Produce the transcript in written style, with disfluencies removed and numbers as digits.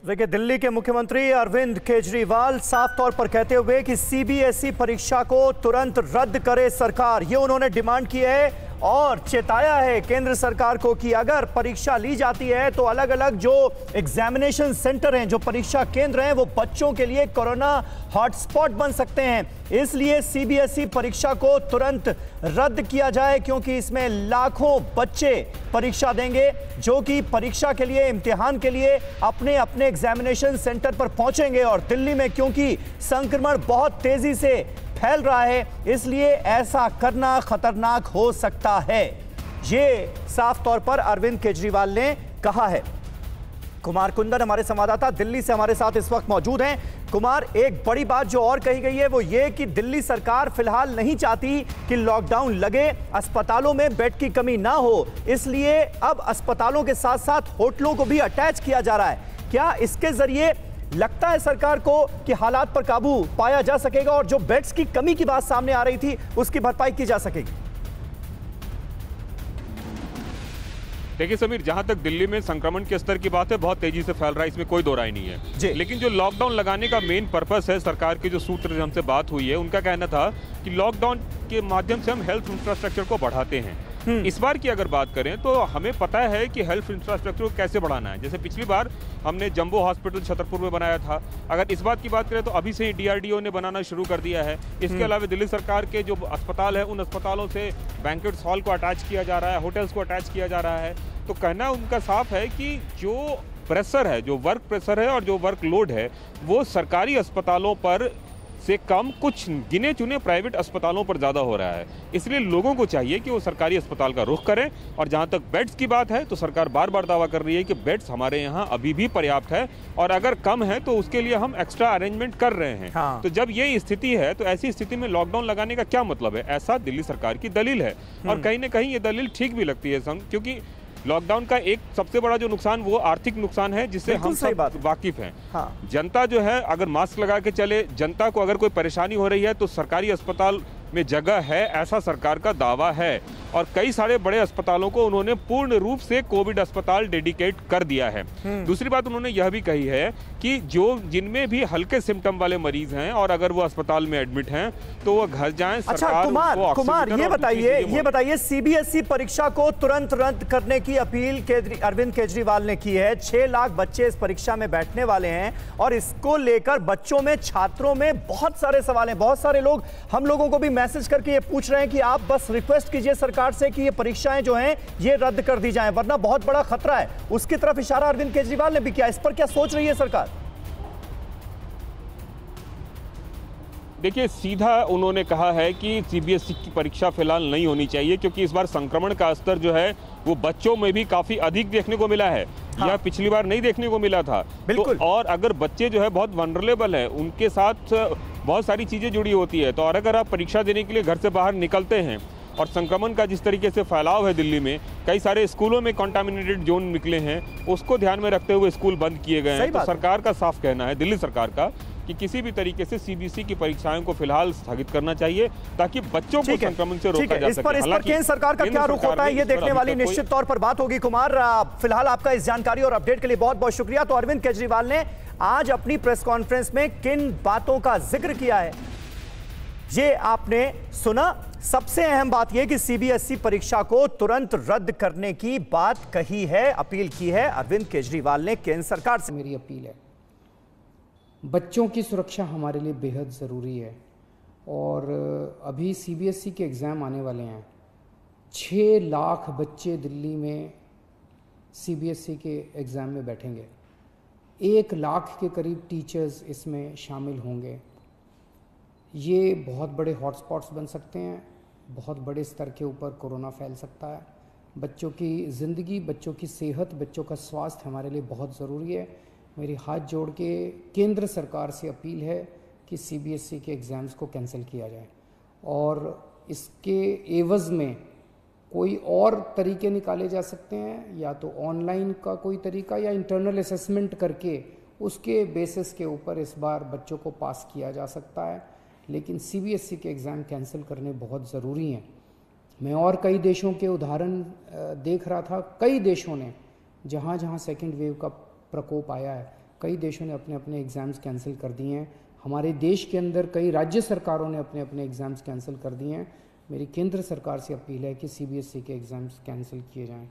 देखिए, दिल्ली के मुख्यमंत्री अरविंद केजरीवाल साफ तौर पर कहते हुए कि सीबीएसई परीक्षा को तुरंत रद्द करे सरकार, ये उन्होंने डिमांड की है और चेताया है केंद्र सरकार को कि अगर परीक्षा ली जाती है तो अलग अलग जो एग्जामिनेशन सेंटर हैं, जो परीक्षा केंद्र हैं, वो बच्चों के लिए कोरोना हॉटस्पॉट बन सकते हैं। इसलिए सीबीएसई परीक्षा को तुरंत रद्द किया जाए, क्योंकि इसमें लाखों बच्चे परीक्षा देंगे जो कि परीक्षा के लिए, इम्तिहान के लिए अपने अपने एग्जामिनेशन सेंटर पर पहुंचेंगे। और दिल्ली में क्योंकि संक्रमण बहुत तेजी से फैल रहा है, इसलिए ऐसा करना खतरनाक हो सकता है, ये साफ तौर पर अरविंद केजरीवाल ने कहा है। कुमार कुंदन हमारे संवाददाता दिल्ली से हमारे साथ इस वक्त मौजूद हैं। कुमार, एक बड़ी बात जो और कही गई है वो ये कि दिल्ली सरकार फिलहाल नहीं चाहती कि लॉकडाउन लगे, अस्पतालों में बेड की कमी ना हो, इसलिए अब अस्पतालों के साथ साथ होटलों को भी अटैच किया जा रहा है। क्या इसके जरिए लगता है सरकार को कि हालात पर काबू पाया जा सकेगा और जो बेड्स की कमी की बात सामने आ रही थी उसकी भरपाई की जा सकेगी? देखिए समीर, जहां तक दिल्ली में संक्रमण के स्तर की बात है, बहुत तेजी से फैल रहा है, इसमें कोई दो राय नहीं है। लेकिन जो लॉकडाउन लगाने का मेन पर्पस है, सरकार के जो सूत्र हमसे बात हुई है उनका कहना था कि लॉकडाउन के माध्यम से हम हेल्थ इंफ्रास्ट्रक्चर को बढ़ाते हैं। इस बार की अगर बात करें तो हमें पता है कि हेल्थ इंफ्रास्ट्रक्चर को कैसे बढ़ाना है। जैसे पिछली बार हमने जंबो हॉस्पिटल छतरपुर में बनाया था, अगर इस बात की बात करें तो अभी से ही डीआरडीओ ने बनाना शुरू कर दिया है। इसके अलावा दिल्ली सरकार के जो अस्पताल है, उन अस्पतालों से बैंक्वेट हॉल को अटैच किया जा रहा है, होटल्स को अटैच किया जा रहा है। तो कहना उनका साफ है कि जो प्रेशर है, जो वर्क प्रेशर है और जो वर्कलोड है, वो सरकारी अस्पतालों पर से कम कुछ गिने चुने प्राइवेट अस्पतालों पर ज़्यादा हो रहा है। इसलिए लोगों को चाहिए कि वो सरकारी अस्पताल का रुख करें। और जहां तक बेड्स की बात है तो सरकार बार बार दावा कर रही है कि बेड्स हमारे यहाँ अभी भी पर्याप्त है और अगर कम है तो उसके लिए हम एक्स्ट्रा अरेंजमेंट कर रहे हैं। हाँ। तो जब ये स्थिति है तो ऐसी स्थिति में लॉकडाउन लगाने का क्या मतलब है, ऐसा दिल्ली सरकार की दलील है। और कहीं ना कहीं ये दलील ठीक भी लगती है, क्योंकि लॉकडाउन का एक सबसे बड़ा जो नुकसान वो आर्थिक नुकसान है, जिससे हम सब वाकिफ हैं। हाँ। जनता जो है अगर मास्क लगा के चले, जनता को अगर कोई परेशानी हो रही है तो सरकारी अस्पताल में जगह है, ऐसा सरकार का दावा है। और कई सारे बड़े अस्पतालों को उन्होंने पूर्ण रूप से कोविड अस्पताल डेडिकेट कर दिया है। दूसरी बात उन्होंने यह भी कही है कि जो जिनमें भी हल्के सिम्टम वाले मरीज हैं और अगर वो अस्पताल में एडमिट हैं तो वो घर जाएं। अच्छा कुमार, ये बताइए सीबीएसई परीक्षा को तुरंत रद्द करने की अपील अरविंद केजरीवाल ने की है। 6 लाख बच्चे इस परीक्षा में बैठने वाले हैं और इसको लेकर बच्चों में, छात्रों में बहुत सारे सवाल हैं। बहुत सारे लोग हम लोगों को भी मैसेज करके ये पूछ रहे हैं कि आप बस रिक्वेस्ट कीजिए सरकार से कि ये परीक्षाएं जो हैं ये रद्द कर दी जाएं, वरना बहुत बड़ा खतरा है। उसकी तरफ इशारा अरविंद केजरीवाल ने भी किया। इस पर क्या सोच रही है सरकार? देखिए, सीधा उन्होंने कहा है कि सीबीएसई की परीक्षा फिलहाल नहीं होनी चाहिए, क्योंकि इस बार संक्रमण का स्तर जो है वो बच्चों में भी काफी अधिक देखने को मिला है। हाँ। यह पिछली बार नहीं देखने को मिला था। तो और अगर बच्चे जो है बहुत वनरेबल है, उनके साथ बहुत सारी चीजें जुड़ी होती है, तो और अगर आप परीक्षा देने के लिए घर से बाहर निकलते हैं और संक्रमण का जिस तरीके से फैलाव है दिल्ली में, कई सारे स्कूलों में कंटामिनेटेड जोन निकले हैं, उसको ध्यान में रखते हुए स्कूल बंद किए गए हैं। तो सरकार का साफ कहना है, दिल्ली सरकार का, कि किसी भी तरीके से सीबीएसई की परीक्षाओं को फिलहाल स्थगित करना चाहिए ताकि बच्चों को संक्रमण से रोका जा सके। इस पर केंद्र सरकार का क्या रुख होता है ये देखने वाली निश्चित तौर पर बात होगी। कुमार, फिलहाल आपका इस जानकारी और अपडेट के लिए बहुत बहुत शुक्रिया। तो अरविंद केजरीवाल ने आज अपनी प्रेस कॉन्फ्रेंस में किन बातों का जिक्र किया है ये आपने सुना। सबसे अहम बात यह कि सीबीएसई परीक्षा को तुरंत रद्द करने की बात कही है, अपील की है अरविंद केजरीवाल ने केंद्र सरकार से। मेरी अपील है, बच्चों की सुरक्षा हमारे लिए बेहद ज़रूरी है और अभी सीबीएसई के एग्ज़ाम आने वाले हैं। 6 लाख बच्चे दिल्ली में सीबीएसई के एग्ज़ाम में बैठेंगे। 1 लाख के करीब टीचर्स इसमें शामिल होंगे। ये बहुत बड़े हॉटस्पॉट्स बन सकते हैं, बहुत बड़े स्तर के ऊपर कोरोना फैल सकता है। बच्चों की ज़िंदगी, बच्चों की सेहत, बच्चों का स्वास्थ्य हमारे लिए बहुत ज़रूरी है। मेरी हाथ जोड़ के केंद्र सरकार से अपील है कि सीबीएसई के एग्ज़ाम्स को कैंसिल किया जाए और इसके एवज़ में कोई और तरीके निकाले जा सकते हैं, या तो ऑनलाइन का कोई तरीका या इंटरनल असेसमेंट करके उसके बेसिस के ऊपर इस बार बच्चों को पास किया जा सकता है। लेकिन सीबीएसई के एग्ज़ाम कैंसिल करने बहुत ज़रूरी हैं। मैं और कई देशों के उदाहरण देख रहा था, कई देशों ने जहाँ जहाँ सेकेंड वेव का प्रकोप आया है, कई देशों ने अपने अपने एग्ज़ाम्स कैंसिल कर दिए हैं। हमारे देश के अंदर कई राज्य सरकारों ने अपने अपने एग्ज़ाम्स कैंसिल कर दिए हैं। मेरी केंद्र सरकार से अपील है कि CBSE के एग्ज़ाम्स कैंसिल किए जाएं।